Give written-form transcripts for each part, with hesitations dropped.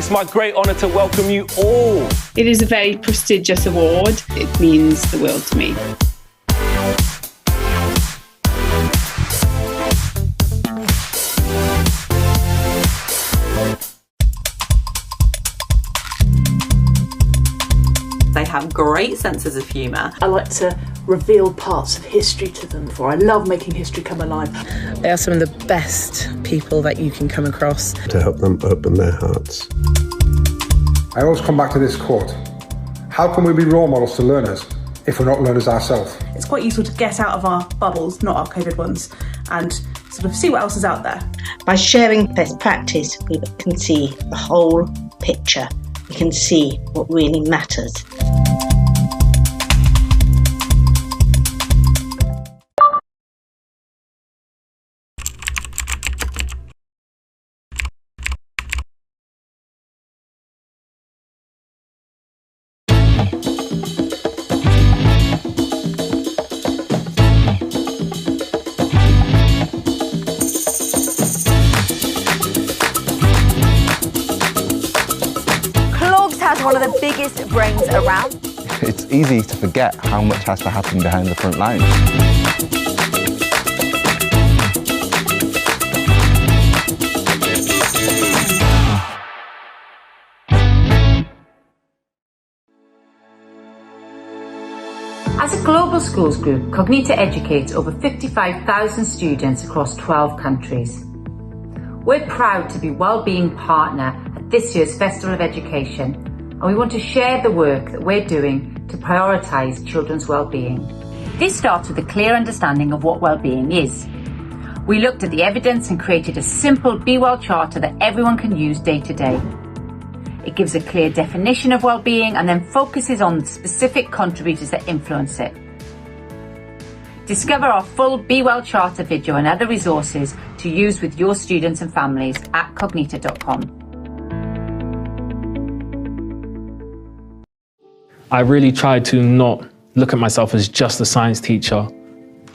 It's my great honour to welcome you all. It is a very prestigious award. It means the world to me. They have great senses of humour. I like to reveal parts of history to them, for I love making history come alive. They are some of the best people that you can come across. To help them open their hearts. I always come back to this quote. How can we be role models to learners if we're not learners ourselves? It's quite useful to get out of our bubbles, not our COVID ones, and sort of see what else is out there. By sharing best practice, we can see the whole picture. We can see what really matters. One of the biggest brains around. It's easy to forget how much has to happen behind the front lines. As a global schools group, Cognita educates over 55,000 students across 12 countries. We're proud to be Wellbeing Partner at this year's Festival of Education, and we want to share the work that we're doing to prioritise children's well-being. This starts with a clear understanding of what well-being is. We looked at the evidence and created a simple Be Well charter that everyone can use day to day. It gives a clear definition of well-being and then focuses on the specific contributors that influence it. Discover our full Be Well charter video and other resources to use with your students and families at cognita.com. I really try to not look at myself as just a science teacher.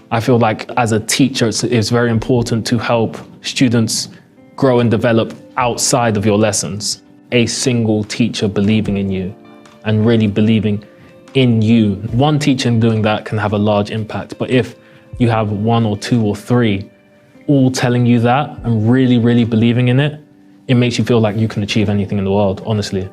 I feel like as a teacher, it's very important to help students grow and develop outside of your lessons. A single teacher believing in you and really believing in you. One teacher doing that can have a large impact, but if you have one or two or three all telling you that and really, really believing in it, it makes you feel like you can achieve anything in the world, honestly.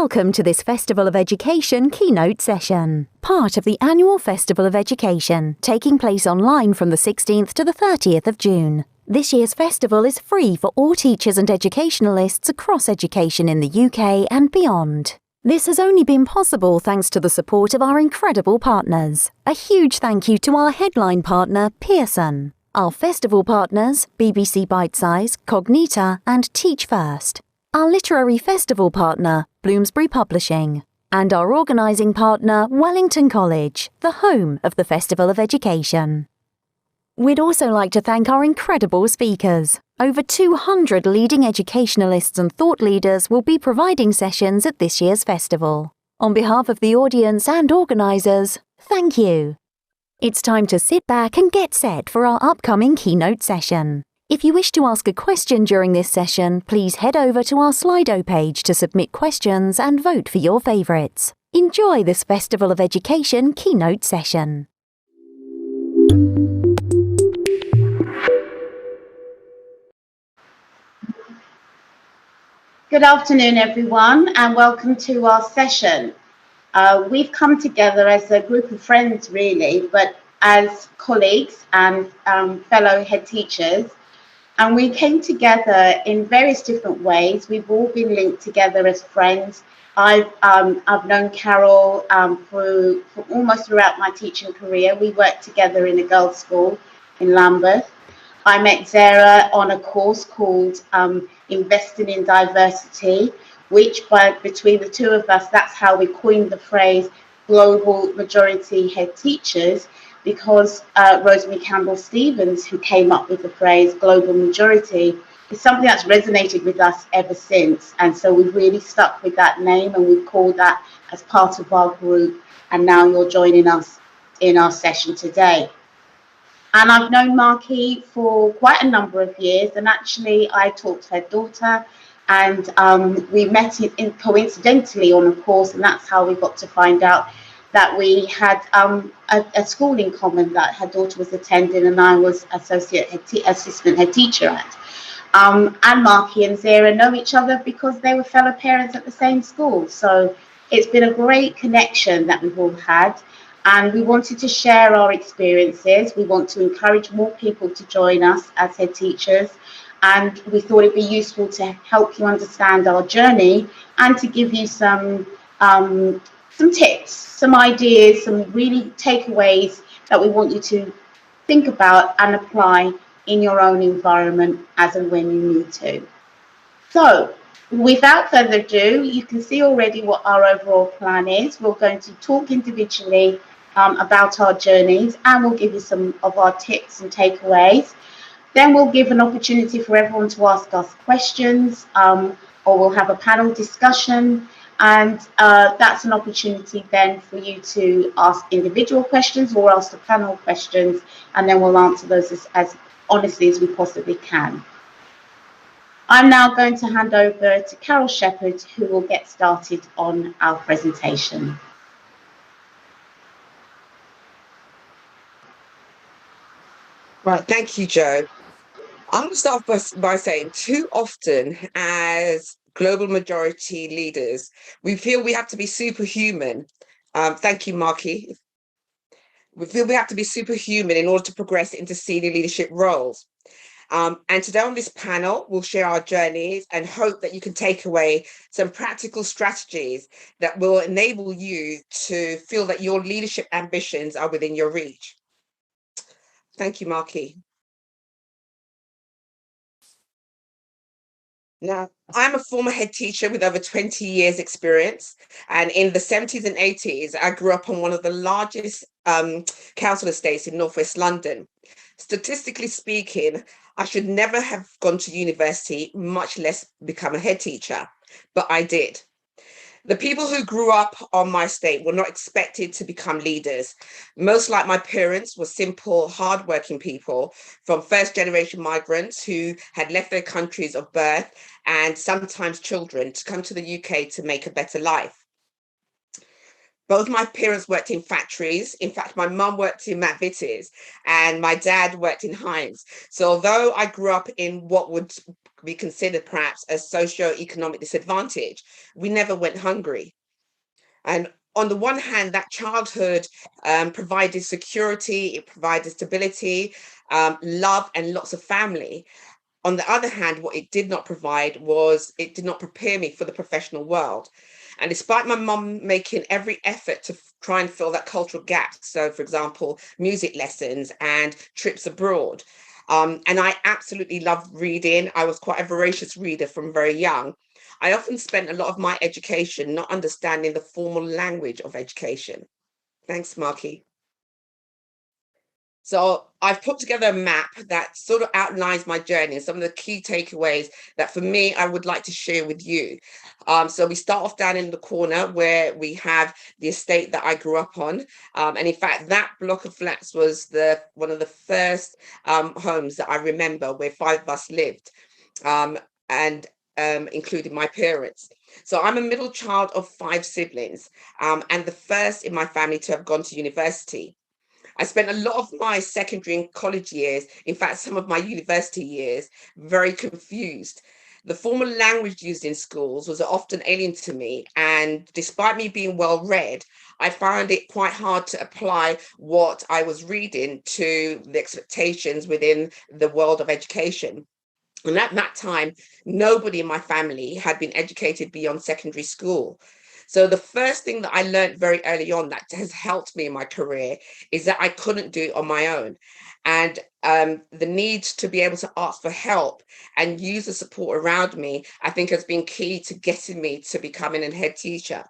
Welcome to this Festival of Education keynote session, part of the annual Festival of Education, taking place online from the 16th to the 30th of June. This year's festival is free for all teachers and educationalists across education in the UK and beyond. This has only been possible thanks to the support of our incredible partners. A huge thank you to our headline partner, Pearson, our festival partners, BBC Bitesize, Cognita and Teach First, our literary festival partner, Bloomsbury Publishing, and our organising partner, Wellington College, the home of the Festival of Education. We'd also like to thank our incredible speakers. Over 200 leading educationalists and thought leaders will be providing sessions at this year's festival. On behalf of the audience and organisers, thank you. It's time to sit back and get set for our upcoming keynote session. If you wish to ask a question during this session, please head over to our Slido page to submit questions and vote for your favourites. Enjoy this Festival of Education keynote session. Good afternoon, everyone, and welcome to our session. We've come together as a group of friends, really, but as colleagues and fellow head teachers. And we came together in various different ways. We've all been linked together as friends. I've known Carol for almost throughout my teaching career. We worked together in a girls' school in Lambeth. I met Zehra on a course called Investing in Diversity, which between the two of us, that's how we coined the phrase Global Majority Head Teachers, because Rosemary Campbell-Stevens, who came up with the phrase Global Majority, is something that's resonated with us ever since. And so we've really stuck with that name, and we've called that as part of our group. And now you're joining us in our session today. And I've known Markieu for quite a number of years, and actually I taught her daughter, and we met coincidentally on a course, and that's how we got to find out that we had a school in common that her daughter was attending, and I was assistant head teacher at. And Markieu and Zehra know each other because they were fellow parents at the same school. So it's been a great connection that we've all had. And we wanted to share our experiences. We want to encourage more people to join us as head teachers. And we thought it'd be useful to help you understand our journey and to give you some tips, some ideas, some really takeaways that we want you to think about and apply in your own environment as and when you need to. So, without further ado, you can see already what our overall plan is. We're going to talk individually about our journeys, and we'll give you some of our tips and takeaways. Then we'll give an opportunity for everyone to ask us questions, or we'll have a panel discussion, and that's an opportunity then for you to ask individual questions or ask the panel questions, and then we'll answer those as honestly as we possibly can. I'm now going to hand over to Carol Shepherd, who will get started on our presentation. Right, thank you, Jo. I'm going to start by saying too often as global majority leaders, we feel we have to be superhuman. Thank you, Markieu. We feel we have to be superhuman in order to progress into senior leadership roles. And today on this panel, we'll share our journeys and hope that you can take away some practical strategies that will enable you to feel that your leadership ambitions are within your reach. Thank you, Markieu. Now, I'm a former head teacher with over 20 years experience. And in the 70s and 80s, I grew up on one of the largest council estates in Northwest London. Statistically speaking, I should never have gone to university, much less become a head teacher, but I did. The people who grew up on my estate were not expected to become leaders. Most, like my parents, were simple, hardworking people from first-generation migrants who had left their countries of birth and sometimes children to come to the UK to make a better life. Both my parents worked in factories. In fact, my mum worked in McVitie's and my dad worked in Heinz. So although I grew up in what would be considered perhaps a socio-economic disadvantage, we never went hungry. And on the one hand, that childhood provided security, it provided stability, love, and lots of family. On the other hand, what it did not provide was it did not prepare me for the professional world. And despite my mum making every effort to try and fill that cultural gap, so for example, music lessons and trips abroad, and I absolutely loved reading. I was quite a voracious reader from very young. I often spent a lot of my education not understanding the formal language of education. Thanks, Markieu. So I've put together a map that sort of outlines my journey and some of the key takeaways that for me, I would like to share with you. So we start off down in the corner where we have the estate that I grew up on. And in fact, that block of flats was one of the first homes that I remember where 5 of us lived, and including my parents. So I'm a middle child of 5 siblings, and the first in my family to have gone to university. I spent a lot of my secondary and college years, in fact, some of my university years, very confused. The formal language used in schools was often alien to me, and despite me being well read, I found it quite hard to apply what I was reading to the expectations within the world of education. And at that time, nobody in my family had been educated beyond secondary school. So the first thing that I learned very early on that has helped me in my career is that I couldn't do it on my own. And the need to be able to ask for help and use the support around me, I think has been key to getting me to becoming a head teacher.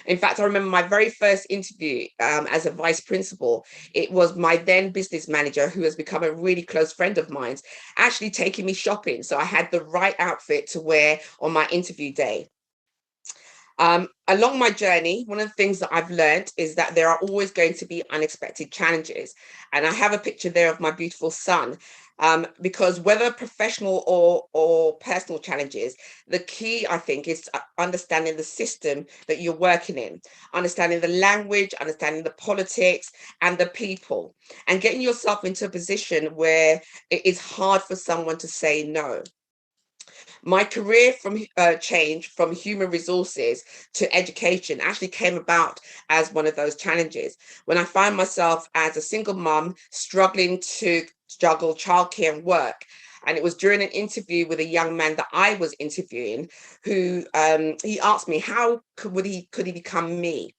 In fact, I remember my very first interview as a vice principal. It was my then business manager, who has become a really close friend of mine, actually taking me shopping. So I had the right outfit to wear on my interview day. Along my journey, one of the things that I've learned is that there are always going to be unexpected challenges. And I have a picture there of my beautiful son, because whether professional or personal challenges, the key, I think, is understanding the system that you're working in, understanding the language, understanding the politics and the people, and getting yourself into a position where it is hard for someone to say no. My career change from human resources to education actually came about as one of those challenges. When I found myself as a single mum struggling to juggle childcare and work. And it was during an interview with a young man that I was interviewing, who he asked me, how could he become me?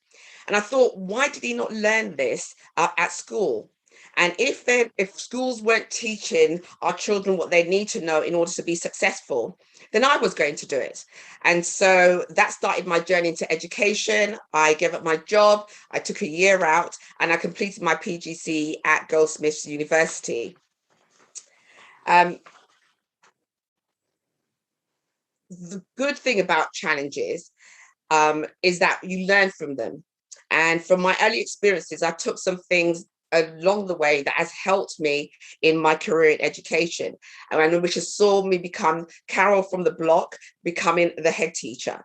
And I thought, why did he not learn this at school? And if schools weren't teaching our children what they need to know in order to be successful, then I was going to do it. And so that started my journey into education. I gave up my job. I took a year out and I completed my PGC at Goldsmiths University. The good thing about challenges is that you learn from them. And from my early experiences, I took some things along the way that has helped me in my career in education, and which has saw me become Carol from the block, becoming the head teacher.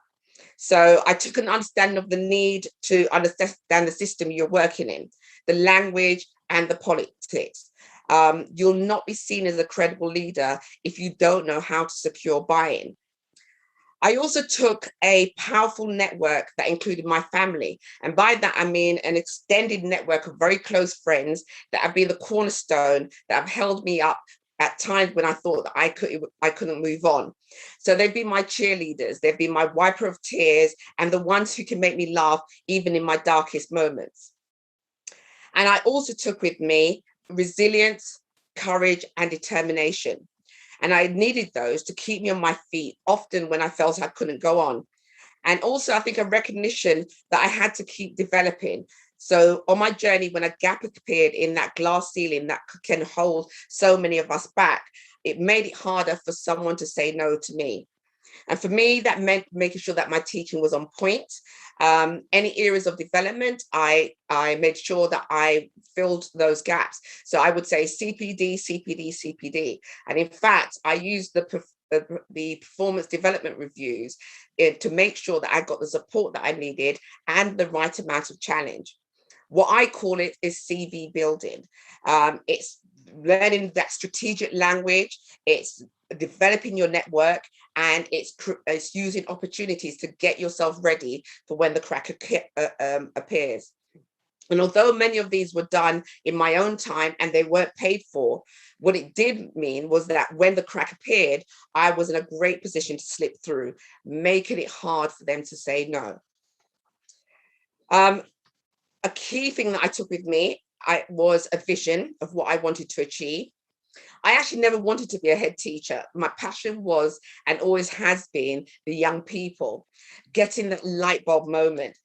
So I took an understanding of the need to understand the system you're working in, the language and the politics. You'll not be seen as a credible leader if you don't know how to secure buy-in. I also took a powerful network that included my family. And by that, I mean an extended network of very close friends that have been the cornerstone that have held me up at times when I thought that I couldn't move on. So they've been my cheerleaders, they've been my wiper of tears, and the ones who can make me laugh even in my darkest moments. And I also took with me resilience, courage, and determination. And I needed those to keep me on my feet, often when I felt I couldn't go on. And also, I think a recognition that I had to keep developing. So on my journey, when a gap appeared in that glass ceiling that can hold so many of us back, it made it harder for someone to say no to me. And for me, that meant making sure that my teaching was on point. Any areas of development, I made sure that I filled those gaps. So I would say CPD, CPD, CPD. And in fact, I used the performance development reviews to make sure that I got the support that I needed and the right amount of challenge. What I call it is CV building. It's learning that strategic language, it's developing your network, and it's using opportunities to get yourself ready for when the crack appears. And although many of these were done in my own time and they weren't paid for, what it did mean was that when the crack appeared, I was in a great position to slip through, making it hard for them to say no. A key thing that I took with me was a vision of what I wanted to achieve. I actually never wanted to be a head teacher. My passion was, and always has been, the young people, getting that light bulb moment.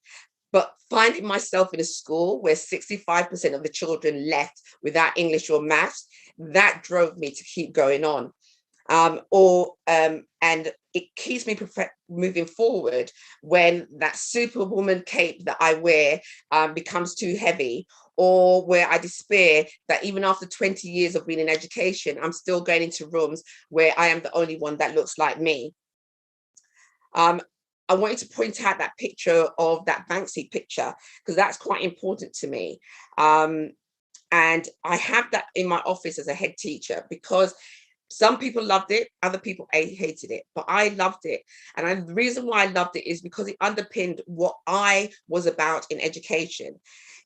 But finding myself in a school where 65% of the children left without English or maths, that drove me to keep going on. And it keeps me moving forward when that superwoman cape that I wear becomes too heavy, or where I despair that even after 20 years of being in education, I'm still going into rooms where I am the only one that looks like me. I wanted to point out that picture of that Banksy picture, because that's quite important to me. And I have that in my office as a head teacher, because some people loved it, other people hated it, but I loved it. And the reason why I loved it is because it underpinned what I was about in education.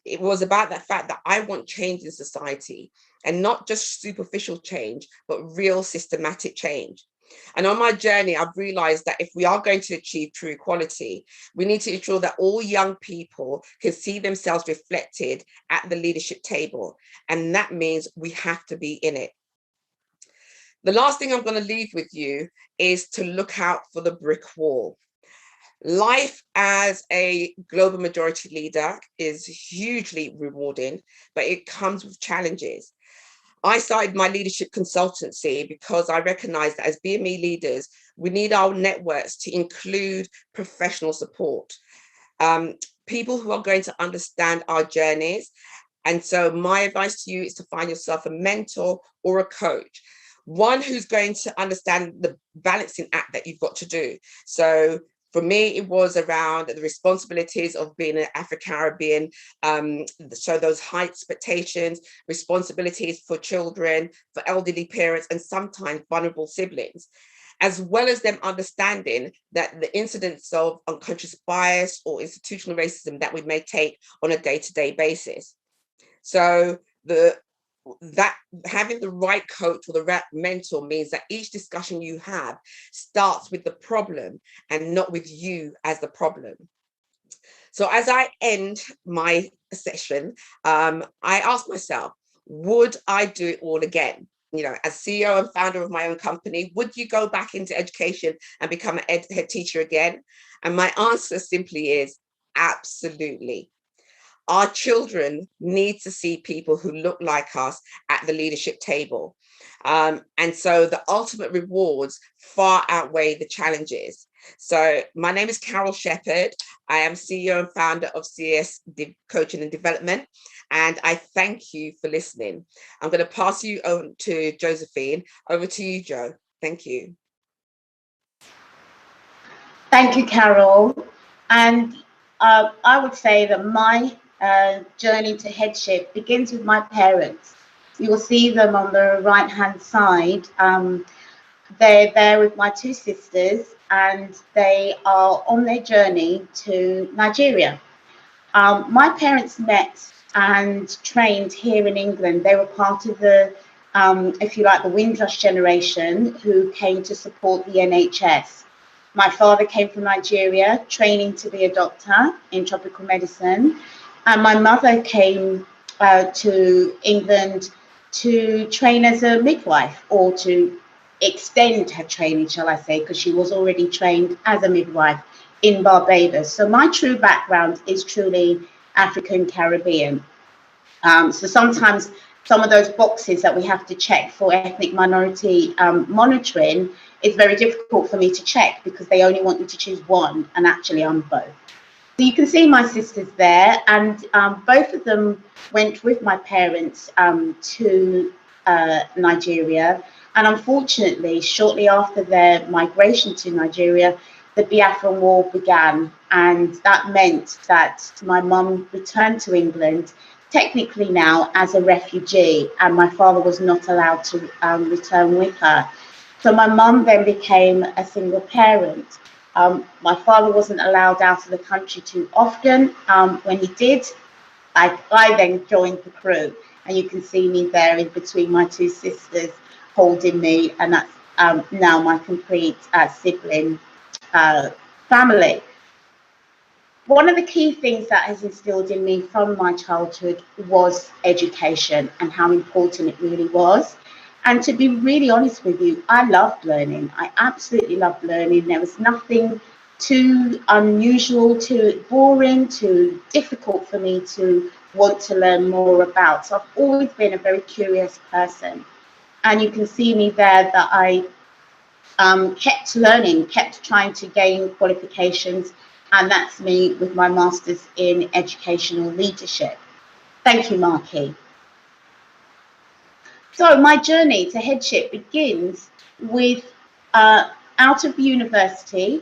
It was about that fact that I want change in society, and not just superficial change, but real systematic change. And on my journey, I've realized that if we are going to achieve true equality, we need to ensure that all young people can see themselves reflected at the leadership table. And that means we have to be in it. The last thing I'm going to leave with you is to look out for the brick wall. Life as a global majority leader is hugely rewarding, but it comes with challenges. I started my leadership consultancy because I recognized that as BME leaders, we need our networks to include professional support, people who are going to understand our journeys. And so my advice to you is to find yourself a mentor or a coach, one who's going to understand the balancing act that you've got to do. So for me, it was around the responsibilities of being an Afro-Caribbean. So those high expectations, responsibilities for children, for elderly parents, and sometimes vulnerable siblings, as well as them understanding that the incidents of unconscious bias or institutional racism that we may take on a day-to-day basis. So that having the right coach or the right mentor means that each discussion you have starts with the problem and not with you as the problem. So as I end my session, I ask myself, would I do it all again? You know, as CEO and founder of my own company, would you go back into education and become a head teacher again? And my answer simply is absolutely. Our children need to see people who look like us at the leadership table. And so the ultimate rewards far outweigh the challenges. So my name is Carol Shepherd. I am CEO and founder of CS Coaching and Development. And I thank you for listening. I'm going to pass you on to Josephine. Over to you, Jo. Thank you. Thank you, Carol. And I would say that my journey to headship begins with my parents. You will see them on the right-hand side. They're there with my two sisters, and they are on their journey to Nigeria. My parents met and trained here in England. They were part of the, if you like, the Windrush generation who came to support the NHS. My father came from Nigeria, training to be a doctor in tropical medicine. And my mother came to England to train as a midwife, or to extend her training, shall I say, because she was already trained as a midwife in Barbados. So my true background is truly African Caribbean. So sometimes some of those boxes that we have to check for ethnic minority monitoring, it's very difficult for me to check because they only want you to choose one, and actually I'm both. So you can see my sisters there, and both of them went with my parents to Nigeria. And unfortunately, shortly after their migration to Nigeria, the Biafran War began. And that meant that my mum returned to England, technically now as a refugee, and my father was not allowed to return with her. So my mum then became a single parent. My father wasn't allowed out of the country too often. When he did, I then joined the crew, and you can see me there in between my two sisters holding me, and that's now my complete sibling family. One of the key things that has instilled in me from my childhood was education, and how important it really was. And to be really honest with you, I loved learning. I absolutely loved learning. There was nothing too unusual, too boring, too difficult for me to want to learn more about. So I've always been a very curious person. And you can see me there that I kept learning, kept trying to gain qualifications, and that's me with my Masters in Educational Leadership. Thank you, Markieu. So my journey to headship begins with out of university,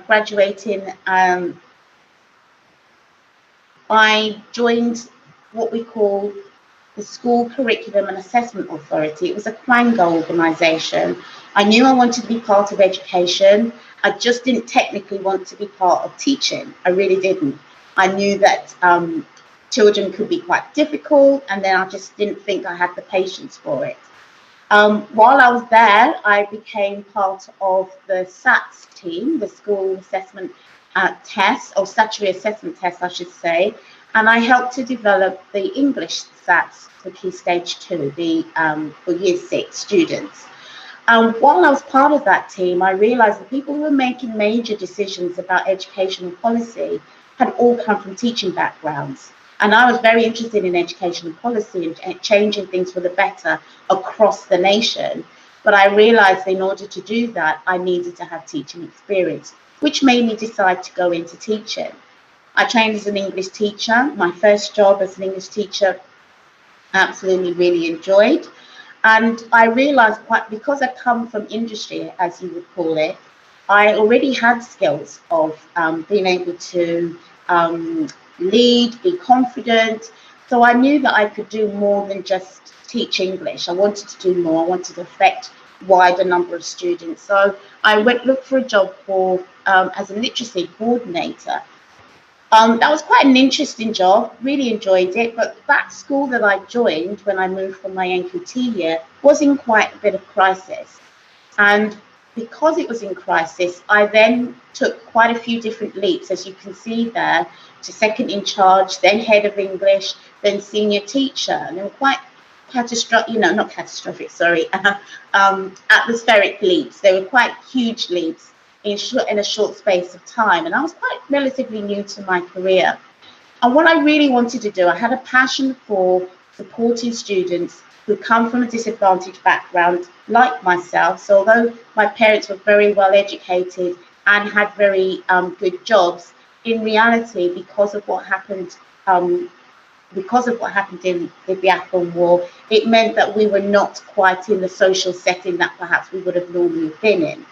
graduating, I joined what we call the School Curriculum and Assessment Authority. It was a Quango organisation. I knew I wanted to be part of education. I just didn't technically want to be part of teaching. I really didn't. I knew that children could be quite difficult, and then I just didn't think I had the patience for it. While I was there, I became part of the SATS team, the School Assessment Test, or Statutory Assessment Test, I should say, and I helped to develop the English SATs for Key Stage 2, for Year 6 students. While I was part of that team, I realised that people who were making major decisions about educational policy had all come from teaching backgrounds. And I was very interested in educational policy and changing things for the better across the nation. But I realised in order to do that, I needed to have teaching experience, which made me decide to go into teaching. I trained as an English teacher. My first job as an English teacher, absolutely really enjoyed. And I realised, because I come from industry, as you would call it, I already had skills of being able to lead, be confident. So I knew that I could do more than just teach English. I wanted to do more. I wanted to affect a wider number of students. So I looked for a job as a literacy coordinator. That was quite an interesting job, really enjoyed it, but that school that I joined when I moved from my NQT year was in quite a bit of crisis. And because it was in crisis, I then took quite a few different leaps, as you can see there, to second in charge, then head of English, then senior teacher. And they were quite catastrophic, not catastrophic, sorry, atmospheric leaps. They were quite huge leaps in a short space of time. And I was quite relatively new to my career. And what I really wanted to do, I had a passion for supporting students who come from a disadvantaged background like myself. So although my parents were very well educated and had very good jobs, in reality, because of what happened in the Afghan War, it meant that we were not quite in the social setting that perhaps we would have normally been in.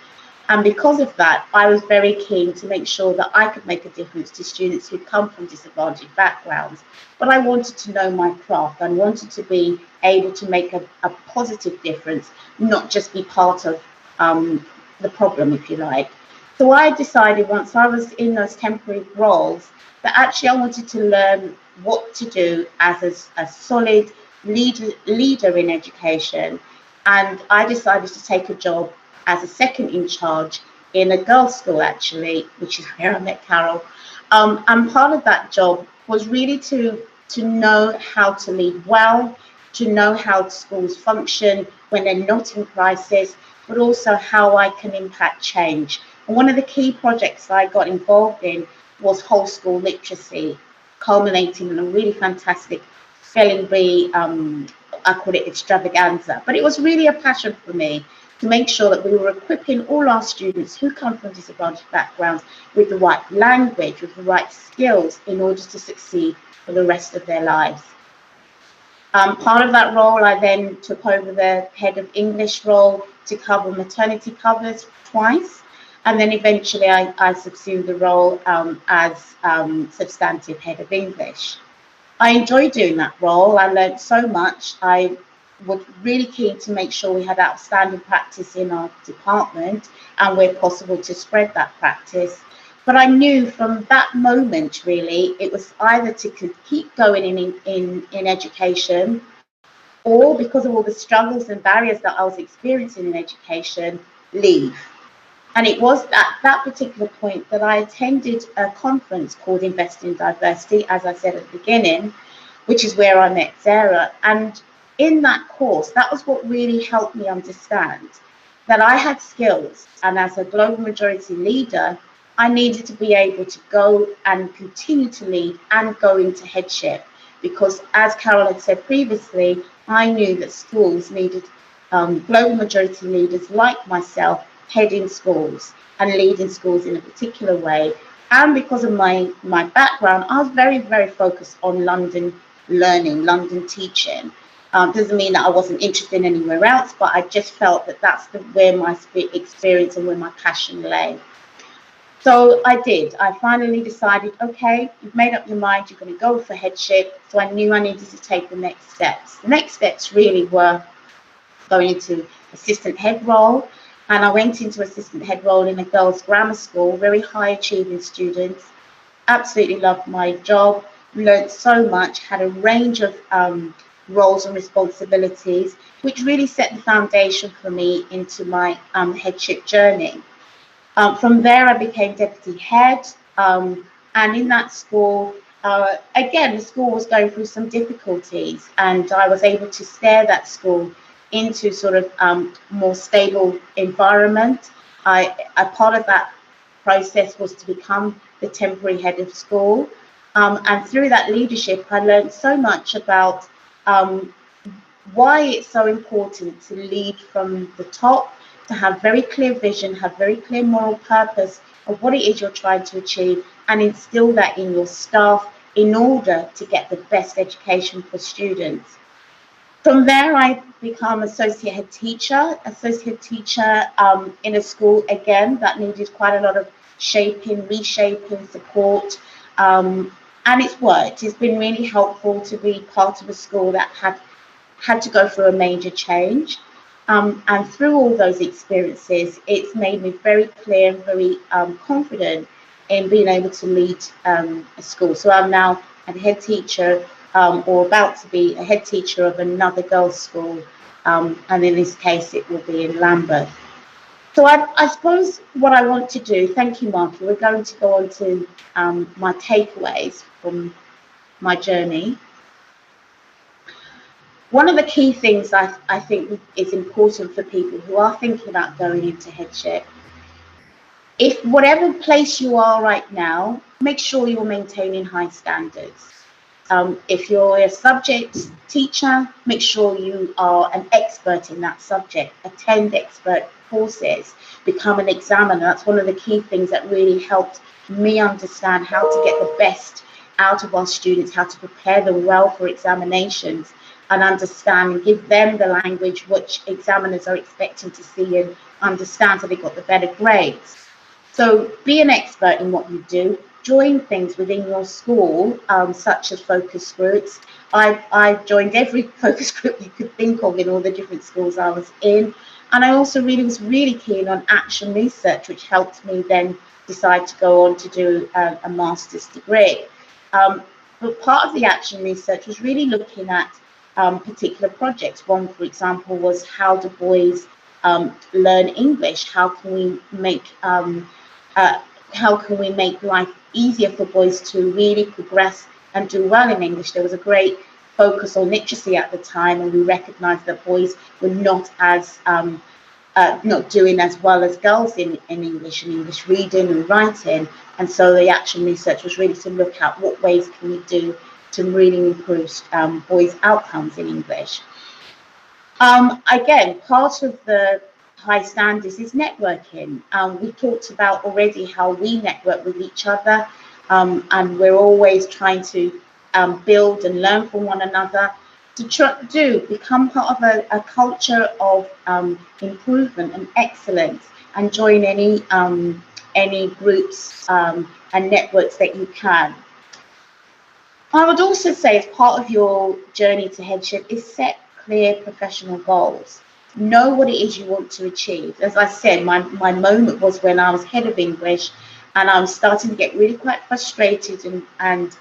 And because of that, I was very keen to make sure that I could make a difference to students who come from disadvantaged backgrounds. But I wanted to know my craft. I wanted to be able to make a positive difference, not just be part of the problem, if you like. So I decided once I was in those temporary roles that actually I wanted to learn what to do as a solid leader in education. And I decided to take a job as a second in charge in a girls' school, actually, which is where I met Carol. And part of that job was really to know how to lead well, to know how schools function when they're not in crisis, but also how I can impact change. And one of the key projects I got involved in was whole school literacy, culminating in a really fantastic spelling bee, I call it extravaganza. But it was really a passion for me to make sure that we were equipping all our students who come from disadvantaged backgrounds with the right language, with the right skills in order to succeed for the rest of their lives. Part of that role, I then took over the head of English role to cover maternity covers twice. And then eventually I subsumed the role as substantive head of English. I enjoyed doing that role. I learned so much. I was really keen to make sure we had outstanding practice in our department and where possible to spread that practice. But I knew from that moment, really, it was either to keep going in education, or because of all the struggles and barriers that I was experiencing in education, leave. And it was at that particular point that I attended a conference called Invest in Diversity, as I said at the beginning, which is where I met Zehra. And in that course, that was what really helped me understand that I had skills. And as a global majority leader, I needed to be able to go and continue to lead and go into headship, because as Carol had said previously, I knew that schools needed global majority leaders like myself heading schools and leading schools in a particular way. And because of my background, I was very, very focused on London learning, London teaching. Doesn't mean that I wasn't interested in anywhere else, but I just felt that that's where my experience and where my passion lay. So I did. I finally decided, okay, you've made up your mind, you're going to go for headship. So I knew I needed to take the next steps. The next steps really were going into assistant head role. And I went into assistant head role in a girls' grammar school, very high achieving students. Absolutely loved my job, learned so much, had a range of roles and responsibilities, which really set the foundation for me into my headship journey. From there, I became deputy head, and in that school, again, the school was going through some difficulties, and I was able to steer that school into sort of more stable environment. A part of that process was to become the temporary head of school, and through that leadership, I learned so much about why it's so important to lead from the top, to have very clear vision, have very clear moral purpose of what it is you're trying to achieve, and instill that in your staff in order to get the best education for students. From there, I become associate head teacher in a school, again, that needed quite a lot of shaping, reshaping, support, and it's worked. It's been really helpful to be part of a school that had to go through a major change. And through all those experiences, it's made me very clear and very confident in being able to lead a school. So I'm now a head teacher, or about to be a head teacher of another girls' school, and in this case, it will be in Lambeth. So I suppose what I want to do, thank you, Markieu, we're going to go on to my takeaways from my journey. One of the key things I think is important for people who are thinking about going into headship, if whatever place you are right now, make sure you're maintaining high standards. If you're a subject teacher, make sure you are an expert in that subject. Attend expert courses, become an examiner. That's one of the key things that really helped me understand how to get the best out of our students, how to prepare them well for examinations, and understand and give them the language which examiners are expecting to see and understand, so they got the better grades. So be an expert in what you do. Join things within your school, such as focus groups. I've joined every focus group you could think of in all the different schools I was in. And I also was really keen on action research, which helped me then decide to go on to do a master's degree. But part of the action research was really looking at particular projects. One, for example, was how do boys learn English? How can we make life easier for boys to really progress and do well in English? There was a great focus on literacy at the time, and we recognised that boys were not doing as well as girls in English and English reading and writing. And so the action research was really to look at what ways can we do to really improve boys' outcomes in English. Again, part of the high standards is networking. We talked about already how we network with each other, and we're always trying to build and learn from one another, to become part of a culture of improvement and excellence, and join any groups and networks that you can. I would also say, as part of your journey to headship, is set clear professional goals. Know what it is you want to achieve. As I said, my moment was when I was head of English, and I was starting to get really quite frustrated and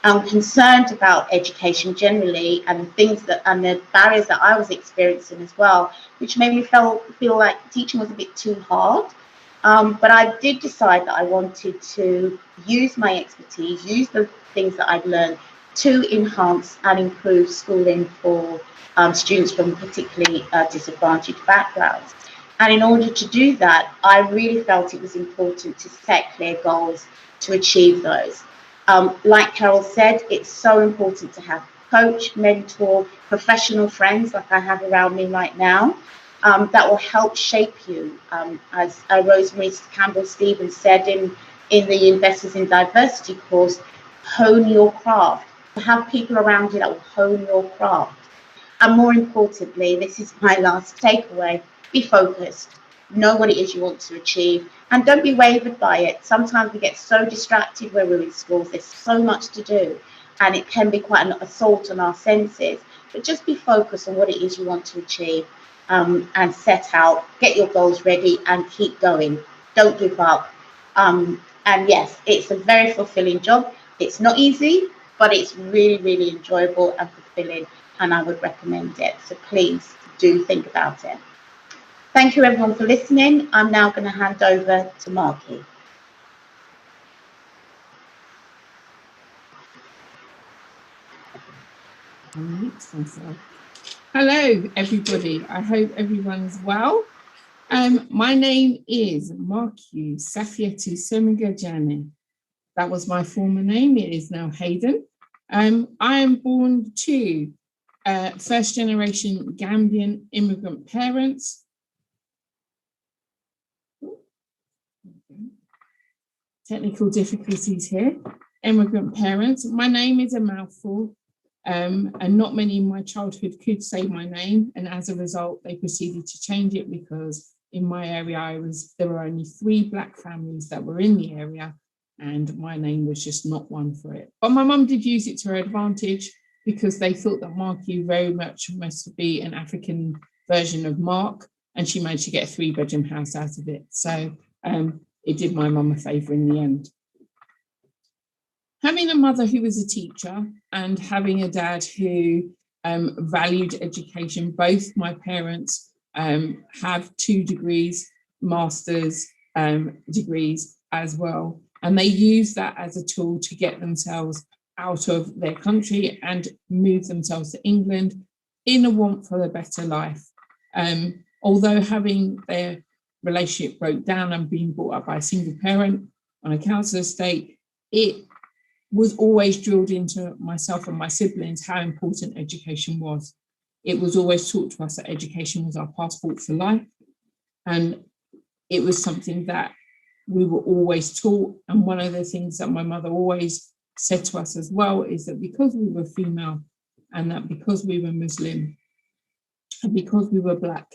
concerned about education generally, and the barriers that I was experiencing as well, which made me feel like teaching was a bit too hard. But I did decide that I wanted to use my expertise, use the things that I've learned to enhance and improve schooling for students from particularly disadvantaged backgrounds. And in order to do that, I really felt it was important to set clear goals to achieve those. Like Carol said, it's so important to have coach, mentor, professional friends like I have around me right now, that will help shape you. As Rosemary Campbell-Stevens said in the Investors in Diversity course, hone your craft. Have people around you that will hone your craft. And more importantly, this is my last takeaway, be focused. Know what it is you want to achieve, and don't be wavered by it. Sometimes we get so distracted when we're in schools, there's so much to do, and it can be quite an assault on our senses. But just be focused on what it is you want to achieve, and set out, get your goals ready, and keep going. Don't give up. And yes, it's a very fulfilling job. It's not easy, but it's really, really enjoyable and fulfilling, and I would recommend it. So please do think about it. Thank you everyone for listening. I'm now going to hand over to Markieu. Hello everybody, I hope everyone's well. My name is Markieu Safiatou Semigajane. That was my former name, it is now Hayden. I am born to first generation Gambian immigrant parents. Technical difficulties here. Immigrant parents. My name is a mouthful, and not many in my childhood could say my name, and as a result they proceeded to change it, because in my area there were only 3 Black families that were in the area, and my name was just not one for it. But my mum did use it to her advantage, because they thought that Markieu very much must be an African version of Mark, and she managed to get a 3-bedroom house out of it. So it did my mum a favour in the end. Having a mother who was a teacher and having a dad who valued education, both my parents have 2 degrees, master's degrees as well. And they use that as a tool to get themselves out of their country and move themselves to England in a want for a better life. Although having their relationship broke down and being brought up by a single parent on a council estate, it was always drilled into myself and my siblings how important education was. It was always taught to us that education was our passport for life. And it was something that we were always taught. And one of the things that my mother always said to us as well is that because we were female, and that because we were Muslim, and because we were Black,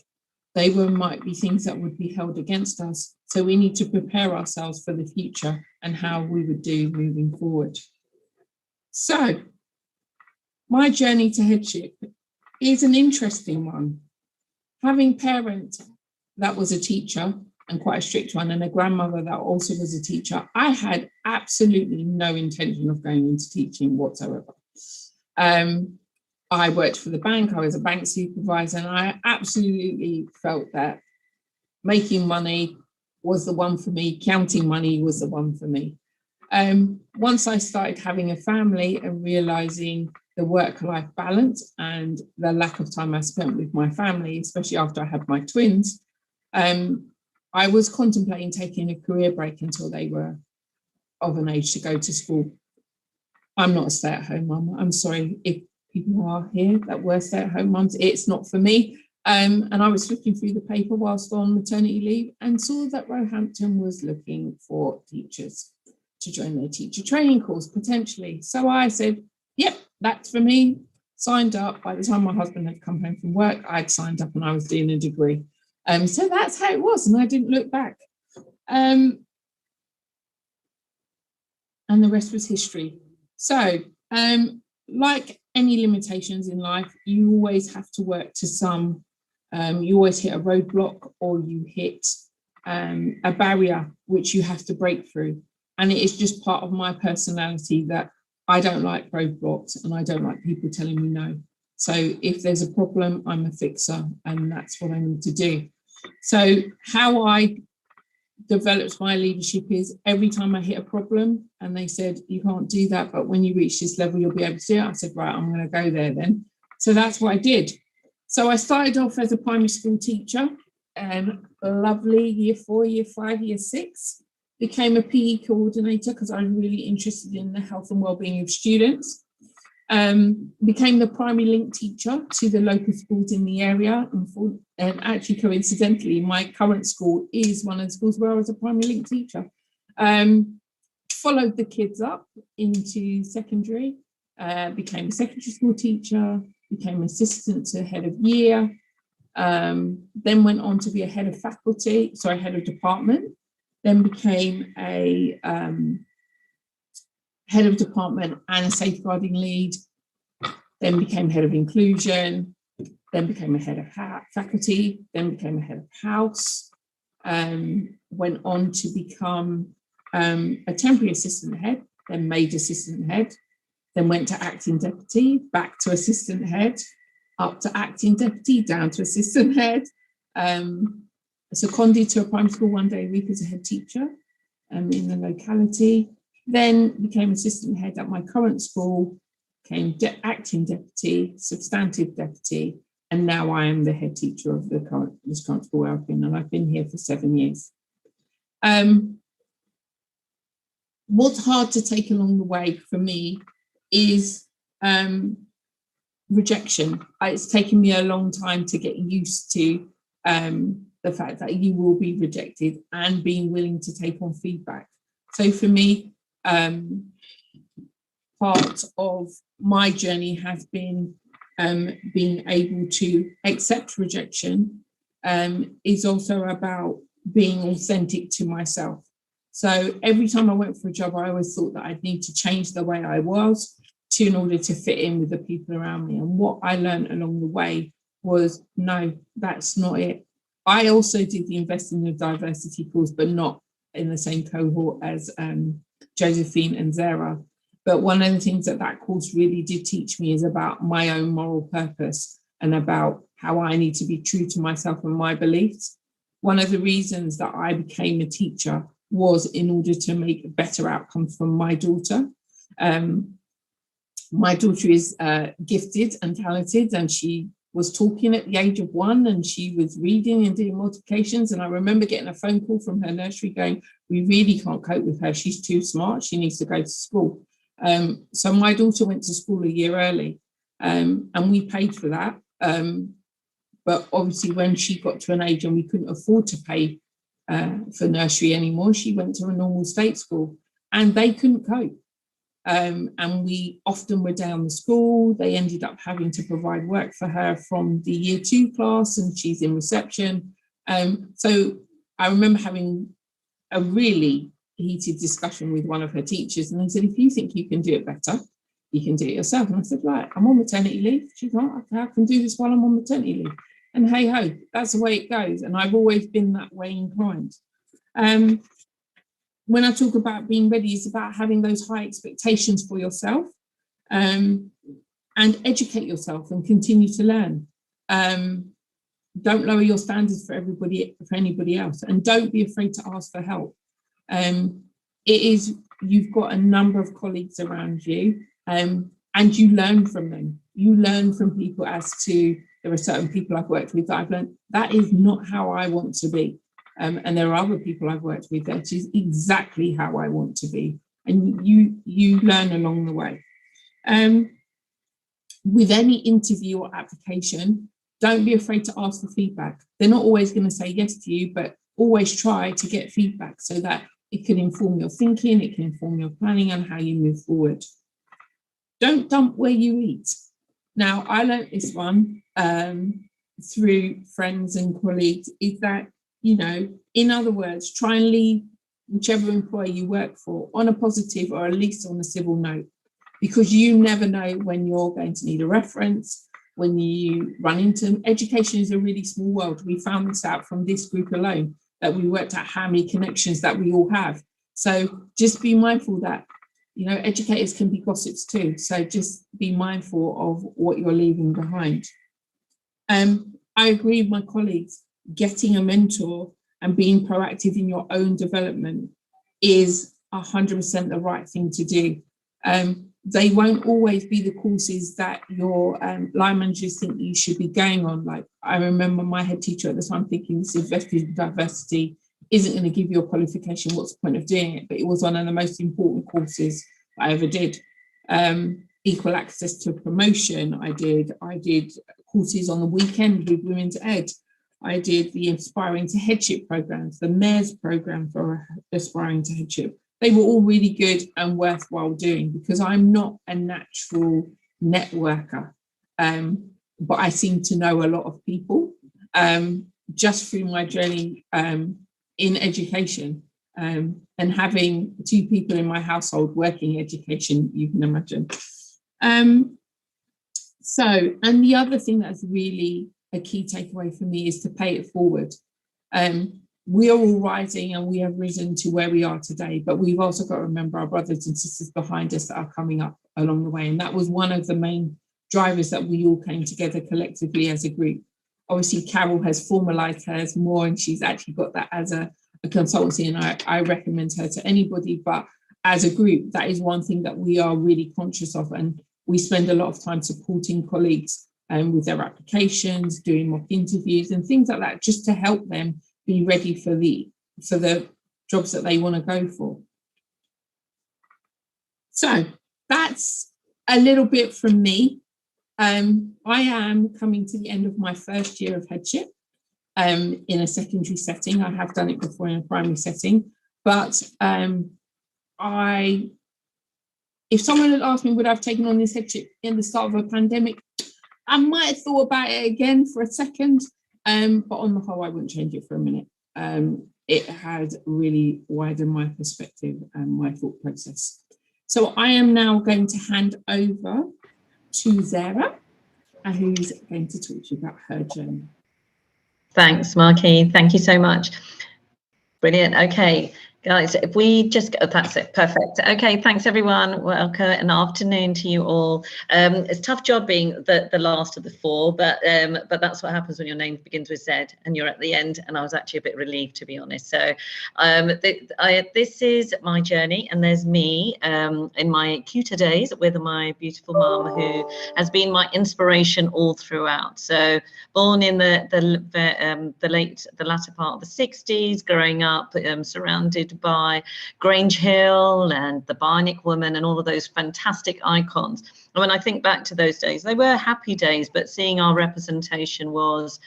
might be things that would be held against us. So we need to prepare ourselves for the future and how we would do moving forward. So my journey to headship is an interesting one. Having a parent that was a teacher, and quite a strict one, and a grandmother that also was a teacher, I had absolutely no intention of going into teaching whatsoever. I worked for the bank, I was a bank supervisor, and I absolutely felt that making money was the one for me, counting money was the one for me. Once I started having a family and realizing the work-life balance and the lack of time I spent with my family, especially after I had my twins, I was contemplating taking a career break until they were of an age to go to school. I'm not a stay-at-home mum. I'm sorry if people are here that were stay-at-home mums. It's not for me. And I was looking through the paper whilst on maternity leave and saw that Roehampton was looking for teachers to join their teacher training course potentially. So I said, yep, that's for me. Signed up. By the time my husband had come home from work, I'd signed up and I was doing a degree. So that's how it was, and I didn't look back. And the rest was history. So, like any limitations in life, you always have to work to some. You always hit a roadblock, or you hit a barrier which you have to break through. And it is just part of my personality that I don't like roadblocks and I don't like people telling me no. So if there's a problem, I'm a fixer, and that's what I need to do. So how I developed my leadership is every time I hit a problem and they said, you can't do that, but when you reach this level, you'll be able to do it. I said, right, I'm going to go there then. So that's what I did. So I started off as a primary school teacher. lovely year 4, year 5, year 6. Became a PE coordinator because I'm really interested in the health and wellbeing of students. Became the primary link teacher to the local schools in the area. And actually, coincidentally, my current school is one of the schools where I was a primary link teacher. Followed the kids up into secondary, became a secondary school teacher, became assistant to head of year, then went on to be a head of head of department, then became a head of department and a safeguarding lead, then became head of inclusion, then became a head of faculty, then became a head of house, went on to become a temporary assistant head, then made assistant head, then went to acting deputy, back to assistant head, up to acting deputy, down to assistant head, seconded to a primary school 1 day a week as a head teacher in the locality, then became assistant head at my current school, became acting deputy, substantive deputy, and now I am the head teacher of this current school where I've been, and I've been here for 7 years. What's hard to take along the way for me is rejection. It's taken me a long time to get used to the fact that you will be rejected and being willing to take on feedback. So for me, part of my journey has been being able to accept rejection, is also about being authentic to myself. So every time I went for a job, I always thought that I'd need to change the way I was in order to fit in with the people around me. And what I learned along the way was, no, that's not it. I also did the Investing in Diversity course, but not in the same cohort as Josephine and Zehra. But one of the things that course really did teach me is about my own moral purpose and about how I need to be true to myself and my beliefs. One of the reasons that I became a teacher was in order to make better outcomes for my daughter. My daughter is gifted and talented, and she was talking at the age of 1, and she was reading and doing multiplications. And I remember getting a phone call from her nursery going, we really can't cope with her. She's too smart. She needs to go to school. So my daughter went to school a year early, and we paid for that. But obviously when she got to an age and we couldn't afford to pay for nursery anymore, she went to a normal state school, and they couldn't cope. And we often were down the school. They ended up having to provide work for her from the year 2 class, and she's in reception. So I remember having a really heated discussion with one of her teachers, and they said, if you think you can do it better, you can do it yourself. And I said, right, I'm on maternity leave. She's like, I can do this while I'm on maternity leave. And hey ho, that's the way it goes. And I've always been that way inclined. When I talk about being ready, it's about having those high expectations for yourself, and educate yourself and continue to learn. Don't lower your standards for anybody else, and don't be afraid to ask for help. You've got a number of colleagues around you, and you learn from them. You learn from people as to, there are certain people I've worked with that I've learned, that is not how I want to be. And there are other people I've worked with that is exactly how I want to be. And you learn along the way. With any interview or application, don't be afraid to ask for feedback. They're not always going to say yes to you, but always try to get feedback so that it can inform your thinking, it can inform your planning and how you move forward. Don't dump where you eat. Now, I learned this one through friends and colleagues, is that, in other words, try and leave whichever employer you work for on a positive or at least on a civil note, because you never know when you're going to need a reference, when you run into, education is a really small world. We found this out from this group alone, that we worked out how many connections that we all have. So just be mindful that, educators can be gossips too. So just be mindful of what you're leaving behind. I agree with my colleagues, getting a mentor and being proactive in your own development is 100% the right thing to do. they won't always be the courses that your line managers think you should be going on. Like, I remember my head teacher at the time thinking, this invested in diversity isn't going to give you a qualification, what's the point of doing it? But it was one of the most important courses I ever did. Equal access to promotion, I did courses on the weekend with Women's Ed. I did the Inspiring to Headship programs, the Mayor's program for Aspiring to Headship. They were all really good and worthwhile doing, because I'm not a natural networker, but I seem to know a lot of people just through my journey in education, and having 2 people in my household working education, you can imagine. And the other thing that's really a key takeaway for me is to pay it forward. We are all rising and we have risen to where we are today, but we've also got to remember our brothers and sisters behind us that are coming up along the way. And that was one of the main drivers that we all came together collectively as a group. Obviously, Carol has formalized hers more, and she's actually got that as a consultancy, and I recommend her to anybody. But as a group, that is one thing that we are really conscious of, and we spend a lot of time supporting colleagues with their applications, doing mock interviews and things like that, just to help them be ready for the jobs that they want to go for. So that's a little bit from me. I am coming to the end of my first year of headship in a secondary setting. I have done it before in a primary setting, but if someone had asked me would I have taken on this headship in the start of a pandemic, I might have thought about it again for a second, but on the whole, I wouldn't change it for a minute. It has really widened my perspective and my thought process. So I am now going to hand over to Zehra, who's going to talk to you about her journey. Thanks, Markieu. Thank you so much. Brilliant. Okay, guys, if we just go, that's it. Perfect. Okay, thanks everyone. Welcome and afternoon to you all. It's a tough job being the last of the 4, but that's what happens when your name begins with Z and you're at the end. And I was actually a bit relieved, to be honest. So this is my journey, and there's me in my cuter days with my beautiful mum, who has been my inspiration all throughout. So born in the latter part of the 60s, growing up surrounded by Grange Hill and the Bionic Woman and all of those fantastic icons. And when I think back to those days, they were happy days, but seeing our representation was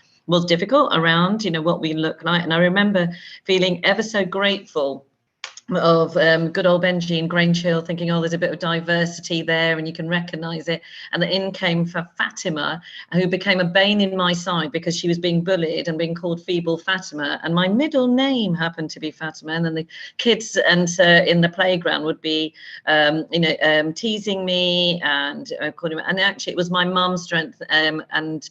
difficult around, what we look like. And I remember feeling ever so grateful of good old Benji and Grange Hill, thinking, oh, there's a bit of diversity there and you can recognize it. And the in came for Fatima, who became a bane in my side because she was being bullied and being called Feeble Fatima, and my middle name happened to be Fatima. And then the kids and in the playground would be teasing me and calling me, and actually it was my mum's strength and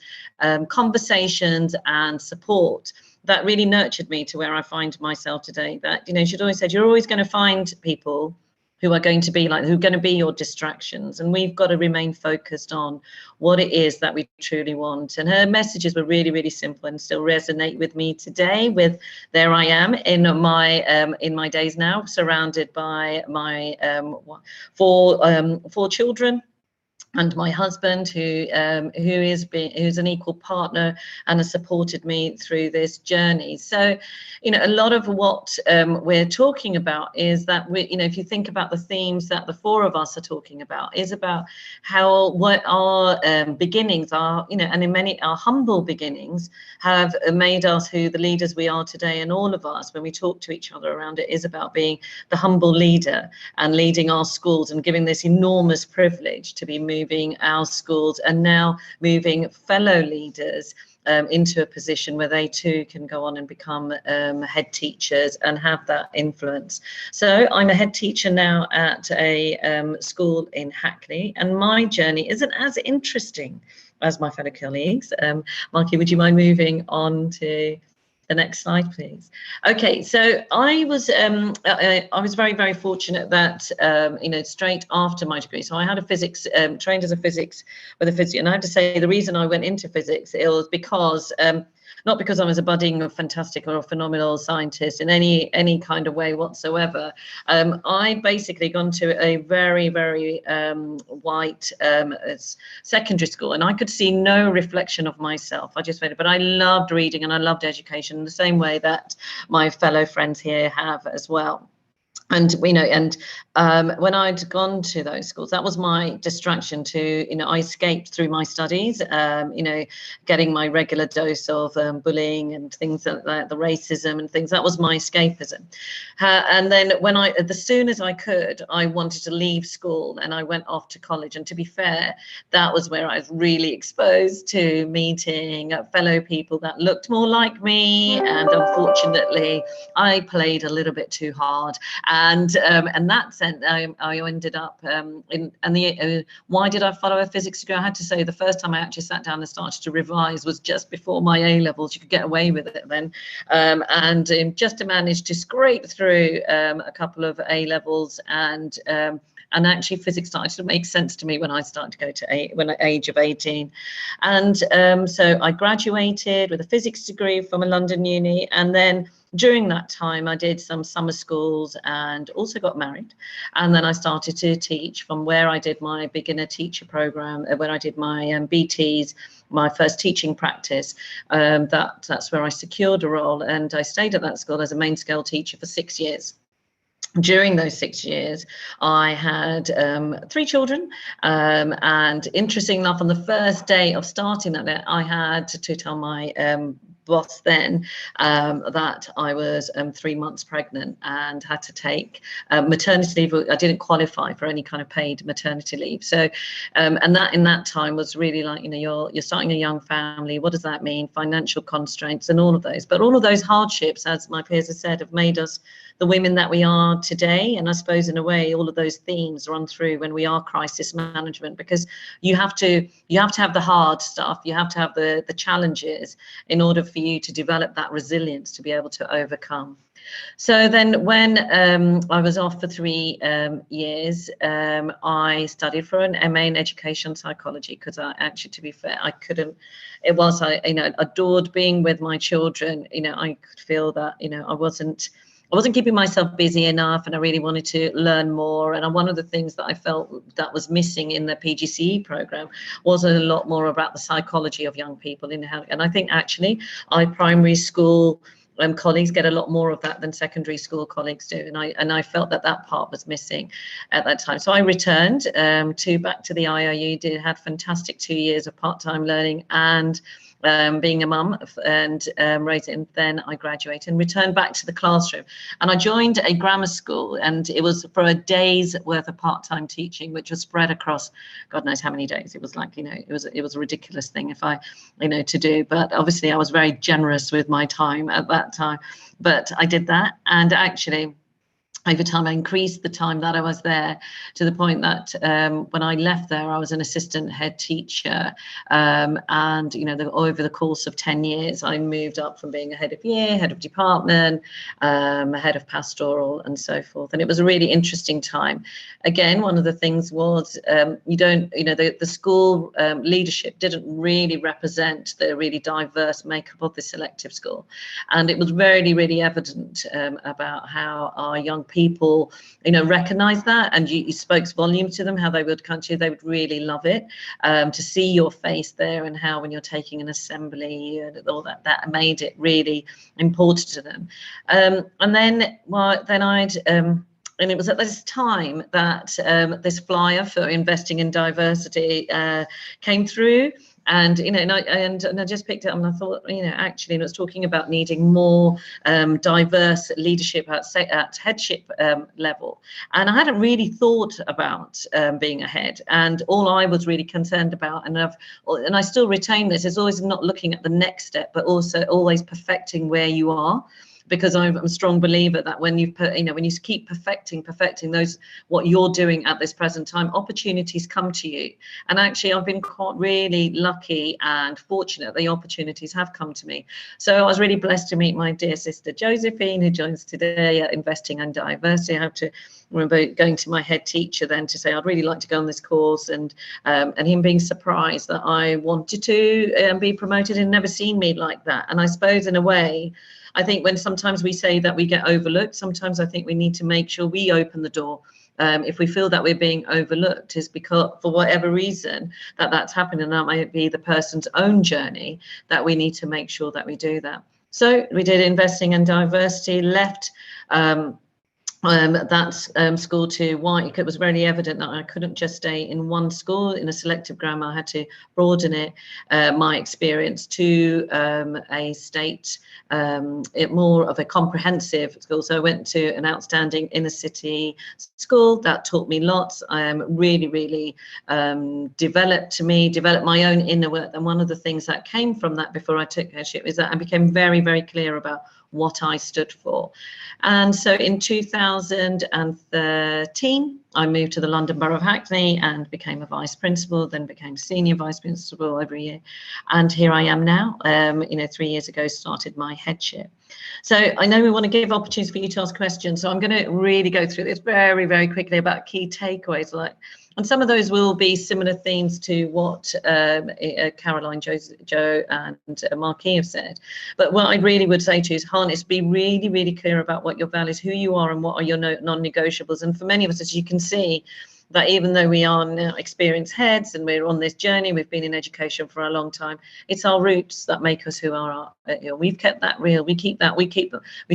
conversations and support that really nurtured me to where I find myself today. That, she'd always said, you're always going to find people who are going to be like, who are going to be your distractions. And we've got to remain focused on what it is that we truly want. And her messages were really, really simple and still resonate with me today. There I am in my days now, surrounded by my 4 children. And my husband, who's an equal partner and has supported me through this journey. So, a lot of what we're talking about is that if you think about the themes that the 4 of us are talking about, is about what our beginnings are, and in many our humble beginnings have made us who the leaders we are today. And all of us, when we talk to each other around it, is about being the humble leader and leading our schools and giving this enormous privilege to be moving our schools and now moving fellow leaders into a position where they too can go on and become head teachers and have that influence. So I'm a head teacher now at a school in Hackney, and my journey isn't as interesting as my fellow colleagues. Markieu, would you mind moving on to the next slide, please? Okay, so I was very, very fortunate that straight after my degree, so I had a physics, trained as a physics with a physics, and I have to say the reason I went into physics was because not because I was a budding or fantastic or a phenomenal scientist in any kind of way whatsoever. I basically gone to a very, very white secondary school, and I could see no reflection of myself. I just went, but I loved reading and I loved education in the same way that my fellow friends here have as well. And when I'd gone to those schools, that was my distraction to, I escaped through my studies, getting my regular dose of bullying and things like that, the racism and things. That was my escapism. And then as soon as I could, I wanted to leave school and I went off to college. And to be fair, that was where I was really exposed to meeting fellow people that looked more like me. And unfortunately, I played a little bit too hard. And that sent, I ended up why did I follow a physics degree? I had to say the first time I actually sat down and started to revise was just before my A-levels. You could get away with it then. Just to manage to scrape through a couple of A-levels and actually physics started to make sense to me when I started to go to when at age of 18. And so I graduated with a physics degree from a London uni, and then during that time, I did some summer schools and also got married. And then I started to teach from where I did my beginner teacher program, where I did my BTs, my first teaching practice. That's where I secured a role. And I stayed at that school as a main scale teacher for 6 years. During those 6 years, I had 3 children. And interesting enough, on the first day of starting that, I had to tell my boss then that I was 3 months pregnant and had to take maternity leave. I didn't qualify for any kind of paid maternity leave. So, and that in that time was really like, you're starting a young family. What does that mean? Financial constraints and all of those. But all of those hardships, as my peers have said, have made us the women that we are today. And I suppose in a way, all of those themes run through when we are crisis management, because you have to have the hard stuff, you have to have the challenges in order for you to develop that resilience to be able to overcome. So then when I was off for 3 years, I studied for an MA in education psychology, because I actually, to be fair, I couldn't, I adored being with my children. I could feel that, I wasn't keeping myself busy enough, and I really wanted to learn more. And one of the things that I felt that was missing in the PGCE program was a lot more about the psychology of young people. And I think actually our primary school colleagues get a lot more of that than secondary school colleagues do. And I felt that part was missing at that time. So I returned back to the IIU, had fantastic 2 years of part-time learning and being a mum and raising. And then I graduated and returned back to the classroom. And I joined a grammar school, and it was for a day's worth of part-time teaching, which was spread across God knows how many days. It was like, it was a ridiculous thing to do. But obviously I was very generous with my time at that time. But I did that, and actually over time, I increased the time that I was there to the point that when I left there, I was an assistant head teacher. And, over the course of 10 years, I moved up from being a head of year, head of department, head of pastoral and so forth. And it was a really interesting time. Again, one of the things was the school leadership didn't really represent the really diverse makeup of the selective school. And it was really, really evident about how our young people, recognize that, and you spoke volumes to them, how they would really love it, to see your face there, and how when you're taking an assembly and all that made it really important to them. And then it was at this time that this flyer for investing in diversity came through. And I just picked it up, and I thought, actually, it was talking about needing more diverse leadership at headship level. And I hadn't really thought about being a head. And all I was really concerned about, and I still retain this, is always not looking at the next step, but also always perfecting where you are. because I'm a strong believer that when you put, when you keep perfecting those, what you're doing at this present time, opportunities come to you. And actually, I've been quite really lucky and fortunate the opportunities have come to me. So I was really blessed to meet my dear sister Josephine, who joins today at Investing in Diversity. I have to remember going to my head teacher then to say I'd really like to go on this course, and him being surprised that I wanted to be promoted and never seen me like that. And I suppose in a way, I think when sometimes we say that we get overlooked, sometimes I think we need to make sure we open the door. If we feel that we're being overlooked, is because for whatever reason that's happening, and that might be the person's own journey, that we need to make sure that we do that. So we did Investing in Diversity, left that school to why it was very evident that I couldn't just stay in one school in a selective grammar. I had to broaden it, my experience to a state, more of a comprehensive school. So I went to an outstanding inner city school that taught me lots. Really developed my own inner work. And one of the things that came from that before I took Headship is that I became very, very clear about what I stood for. And so in 2013, I moved to the London Borough of Hackney and became a vice principal, then became senior vice principal every year. And here I am now, 3 years ago, started my Headship. So I know we want to give opportunities for you to ask questions. So I'm going to really go through this very, very quickly about key takeaways. And some of those will be similar themes to what Caroline, Joe and Markieu have said. But what I really would say to you is harness, be really, really clear about what your values, who you are and what are your non-negotiables. And for many of us, as you can see, that even though we are now experienced heads and we're on this journey, we've been in education for a long time, it's our roots that make us who are. We've kept that real. We keep that. We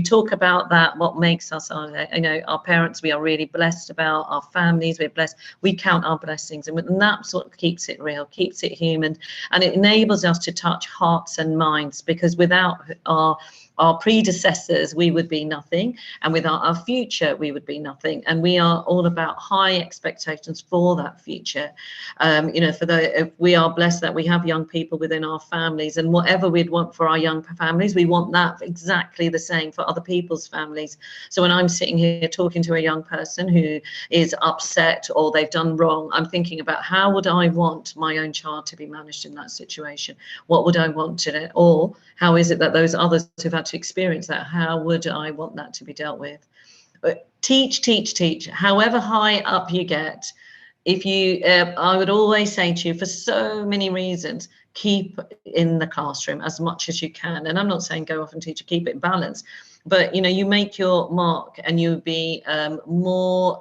talk about that. What makes us our parents. We are really blessed about our families. We're blessed. We count our blessings, and that's what keeps it real, keeps it human, and it enables us to touch hearts and minds. Because without our predecessors, we would be nothing, and without our future, we would be nothing. And we are all about high expectations for that future. We are blessed that we have young people within our families, and whatever we'd want for our young families, we want that exactly the same for other people's families. So when I'm sitting here talking to a young person who is upset or they've done wrong, I'm thinking about how would I want my own child to be managed in that situation? What would I want to, or how is it that those others who've had to experience that, how would I want that to be dealt with? Teach. However high up you get, if you, I would always say to you, for so many reasons, keep in the classroom as much as you can. And I'm not saying go off and teach, keep it balanced, but you make your mark and you'll be more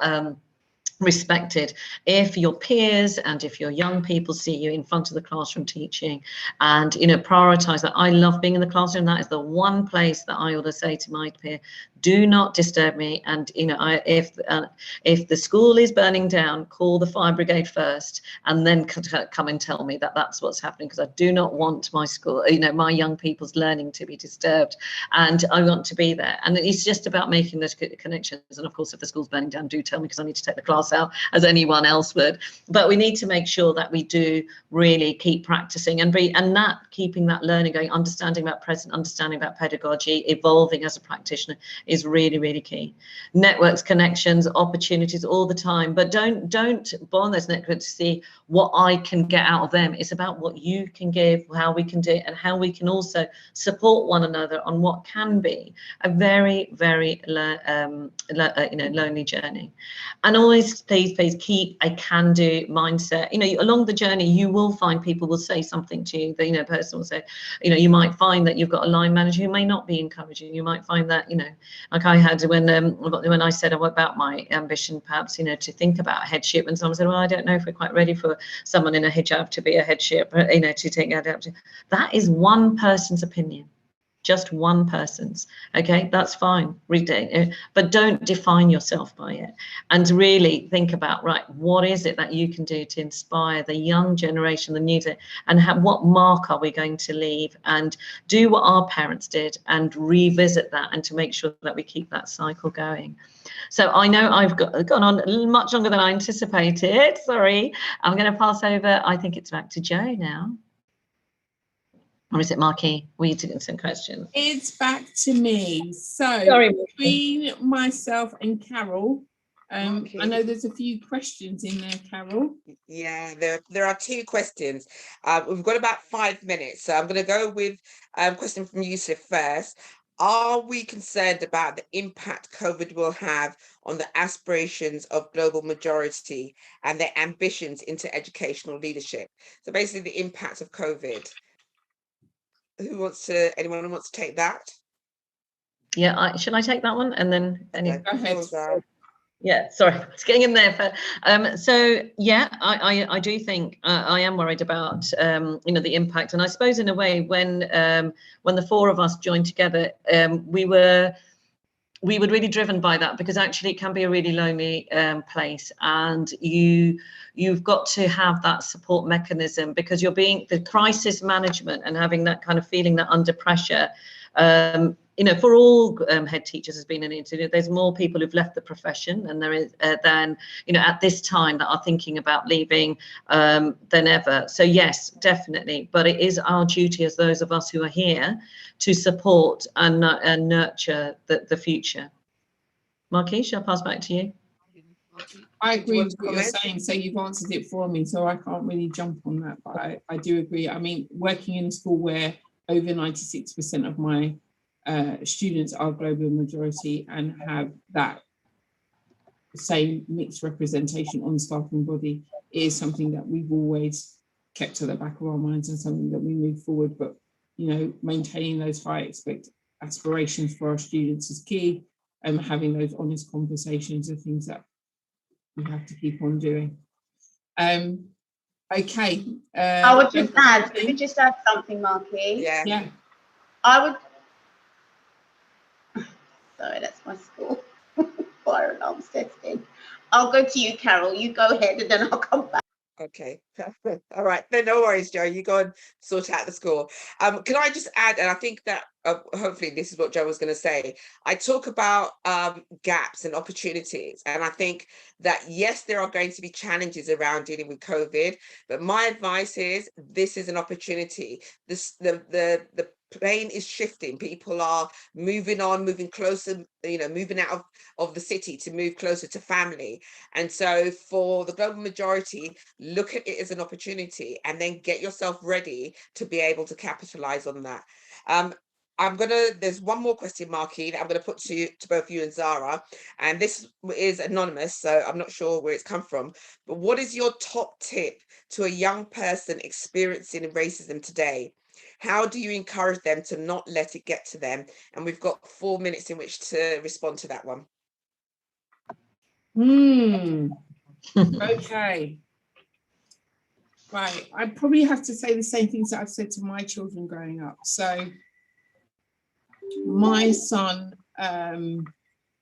respected if your peers and if your young people see you in front of the classroom teaching, and prioritize that. I love being in the classroom. That is the one place that I ought to say to my peer, do not disturb me. And if the school is burning down, call the fire brigade first and then come and tell me that that's what's happening, because I do not want my school, my young people's learning to be disturbed, and I want to be there. And it's just about making those connections. And of course, if the school's burning down, do tell me, because I need to take the class out as anyone else would. But we need to make sure that we do really keep practicing and keeping that learning going, understanding about present, understanding about pedagogy, evolving as a practitioner is really, really key. Networks, connections, opportunities all the time, but don't bond those networks to see what I can get out of them. It's about what you can give, how we can do it, and how we can also support one another on what can be a very, very lonely journey. And always, please keep a can-do mindset. Along the journey, you will find people will say something to you. The person will say, you might find that you've got a line manager who may not be encouraging. You might find that, like I had when I said about my ambition, perhaps, to think about headship, and someone said, well, I don't know if we're quite ready for someone in a hijab to be a headship, to take adaptation. That is one person's opinion. Just one person's, okay, that's fine, but don't define yourself by it, and really think about, right, what is it that you can do to inspire the young generation, the new, and what mark are we going to leave, and do what our parents did and revisit that, and to make sure that we keep that cycle going. So I know I've gone on much longer than I anticipated. Sorry, I'm going to pass over, I think it's back to Joe now. Or is it Markieu? Were you doing some questions? It's back to me. So Sorry, between myself and Carol, I know there's a few questions in there, Carol. Yeah, there are 2 questions. We've got about 5 minutes, so I'm going to go with a question from Yusuf first. Are we concerned about the impact COVID will have on the aspirations of global majority and their ambitions into educational leadership? So basically the impact of COVID. Anyone who wants to take that? Yeah, should I take that one? And then Go ahead. Yeah, sorry, it's getting in there. So yeah, I do think I am worried about the impact, and I suppose in a way when the 4 of us joined together, we were really driven by that, because actually it can be a really lonely place, and you've got to have that support mechanism, because the crisis management and having that kind of feeling that under pressure, for all head teachers has been an issue. There's more people who've left the profession, and there is than at this time that are thinking about leaving than ever. So yes, definitely. But it is our duty as those of us who are here to support and nurture the future. Markieu, shall I pass back to you? I agree with what you're saying. So you've answered it for me, so I can't really jump on that. But I do agree. I mean, working in a school where over 96% of my students are global majority and have that same mixed representation on the staffing body is something that we've always kept at the back of our minds, and something that we move forward. But maintaining those high aspirations for our students is key, and having those honest conversations are things that we have to keep on doing. Okay. I would just add. Let me just add something, Markieu. Yeah. I would. Sorry, that's my school fire alarm's testing. I'll go to you, Carol. You go ahead, and then I'll come back. Okay, all right, then no worries, Joe. You go and sort out the score. Can I just add, and I think that hopefully this is what Joe was going to say. I talk about gaps and opportunities, and I think that yes, there are going to be challenges around dealing with COVID, but my advice is this is an opportunity. The plane is shifting. People are moving on, moving closer, moving out of the city to move closer to family. And so for the global majority, look at it as an opportunity, and then get yourself ready to be able to capitalize on that. There's one more question, Markieu, that I'm going to put to both you and Zehra, and this is anonymous, so I'm not sure where it's come from, but what is your top tip to a young person experiencing racism today? How do you encourage them to not let it get to them? And we've got 4 minutes in which to respond to that one. Okay. Right. I probably have to say the same things that I've said to my children growing up. So my son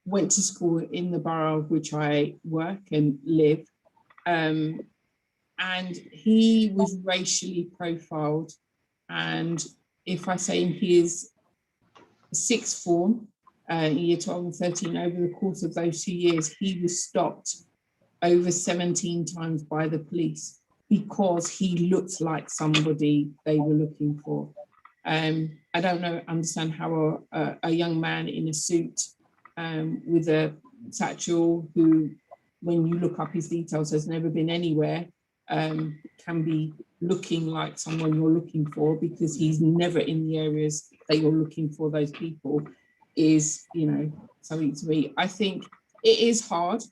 went to school in the borough of which I work and live. And he was racially profiled. And if I say in his 6th form, year 12 and 13, over the course of those 2 years, he was stopped over 17 times by the police because he looked like somebody they were looking for. I don't understand how a young man in a suit with a satchel, who, when you look up his details, has never been anywhere, can be looking like someone you're looking for, because he's never in the areas that you're looking for those people, is, something to me. I think it is hard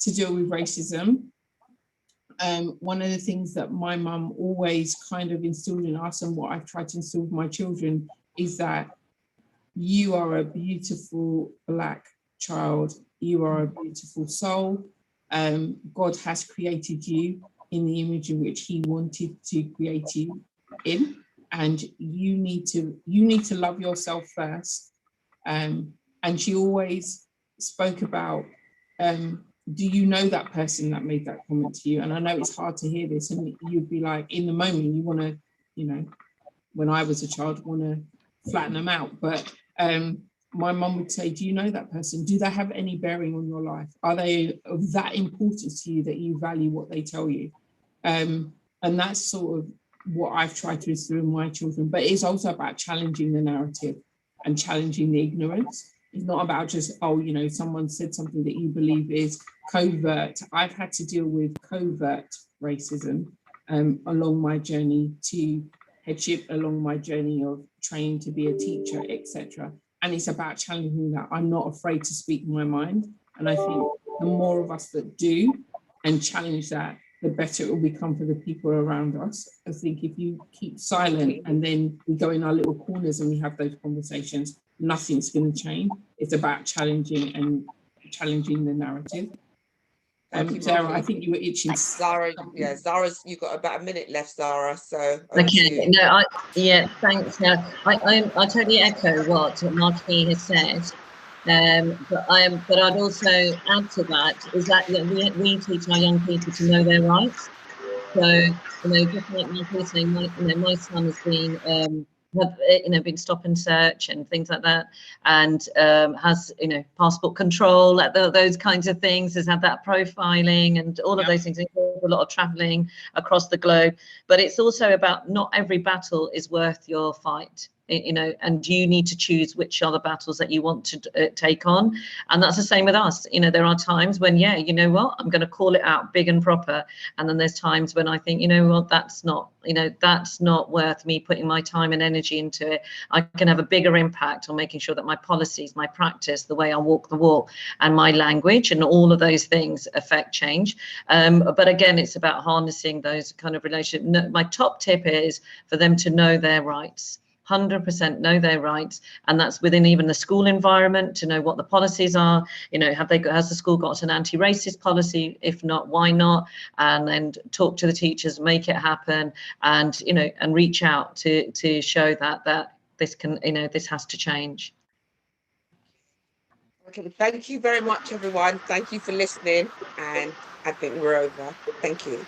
to deal with racism. One of the things that my mum always kind of instilled in us, and what I've tried to instill with my children, is that you are a beautiful Black child. You are a beautiful soul. God has created you in the image in which he wanted to create you in, and you need to love yourself first. And she always spoke about, do you know that person that made that comment to you? And I know it's hard to hear this, and you'd be like, in the moment you want to, when I was a child, want to flatten them out, but my mum would say, do you know that person? Do they have any bearing on your life? Are they of that importance to you that you value what they tell you? And that's sort of what I've tried to instill in my children, but it's also about challenging the narrative and challenging the ignorance. It's not about just, oh, you know, someone said something that you believe is covert. I've had to deal with covert racism along my journey to headship, along my journey of training to be a teacher, etc. And it's about challenging that. I'm not afraid to speak my mind. And I think the more of us that do and challenge that, the better it will become for the people around us. I think if you keep silent and then we go in our little corners and we have those conversations, nothing's going to change. It's about challenging the narrative. Zehra, I think you were itching. Zahra, yeah, Zahra's, you've got about a minute left, Zahra. So okay, thanks. I totally echo what Markieu has said. But I'd also add to that is that we teach our young people to know their rights. So, you know, just like Markieu saying, my son has been been stop and search and things like that, and has, you know, passport control, those kinds of things, has had that profiling and all of those things. A lot of traveling across the globe, but it's also about not every battle is worth your fight. You know, and you need to choose which are the battles that you want to take on. And that's the same with us. You know, there are times when, yeah, you know what, I'm going to call it out big and proper. And then there's times when I think, you know what, that's not worth me putting my time and energy into it. I can have a bigger impact on making sure that my policies, my practice, the way I walk the walk, and my language and all of those things affect change. But again, it's about harnessing those kind of relationships. My top tip is for them to know their rights. 100% know their rights, and that's within even the school environment, to know what the policies are. You know, has the school got an anti-racist policy? If not, why not? And then talk to the teachers, make it happen, and, you know, and reach out to show that this can, you know, this has to change. Okay, thank you very much, everyone. Thank you for listening, and I think we're over. Thank you.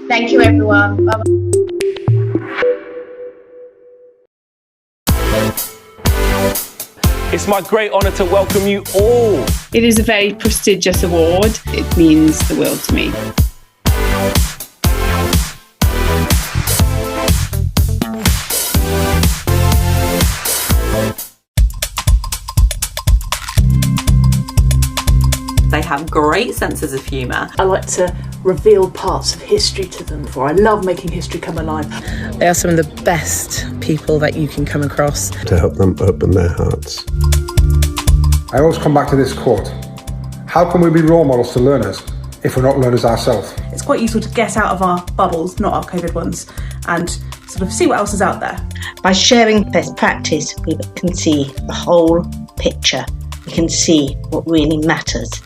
Thank you, everyone. Bye-bye. It's my great honour to welcome you all. It is a very prestigious award. It means the world to me. They have great senses of humour. I like to reveal parts of history to them, for I love making history come alive. They are some of the best people that you can come across. To help them open their hearts. I always come back to this quote. How can we be role models to learners if we're not learners ourselves? It's quite useful to get out of our bubbles, not our COVID ones, and sort of see what else is out there. By sharing best practice, we can see the whole picture. We can see what really matters.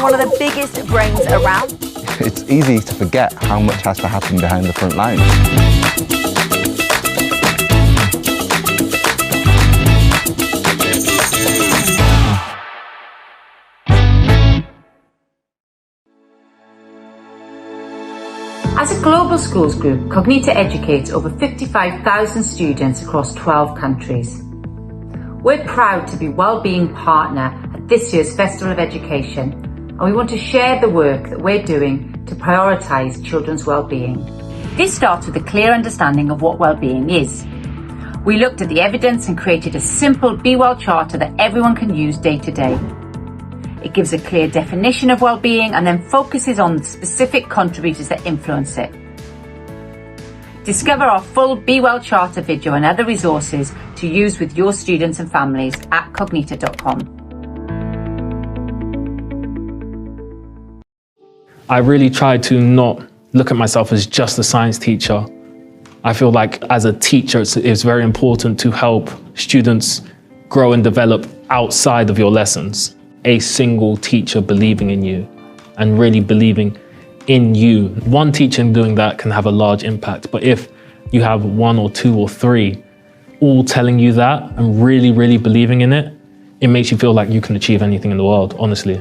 One of the biggest brains around. It's easy to forget how much has to happen behind the front line. As a global schools group, Cognita educates over 55,000 students across 12 countries. We're proud to be Wellbeing Partner at this year's Festival of Education, and we want to share the work that we're doing to prioritise children's well-being. This starts with a clear understanding of what well-being is. We looked at the evidence and created a simple Be Well charter that everyone can use day to day. It gives a clear definition of well-being and then focuses on the specific contributors that influence it. Discover our full Be Well charter video and other resources to use with your students and families at cognita.com. I really try to not look at myself as just a science teacher. I feel like as a teacher, it's very important to help students grow and develop outside of your lessons. A single teacher believing in you and really believing in you. One teacher doing that can have a large impact, but if you have 1 or 2 or 3 all telling you that and really, really believing in it, it makes you feel like you can achieve anything in the world, honestly.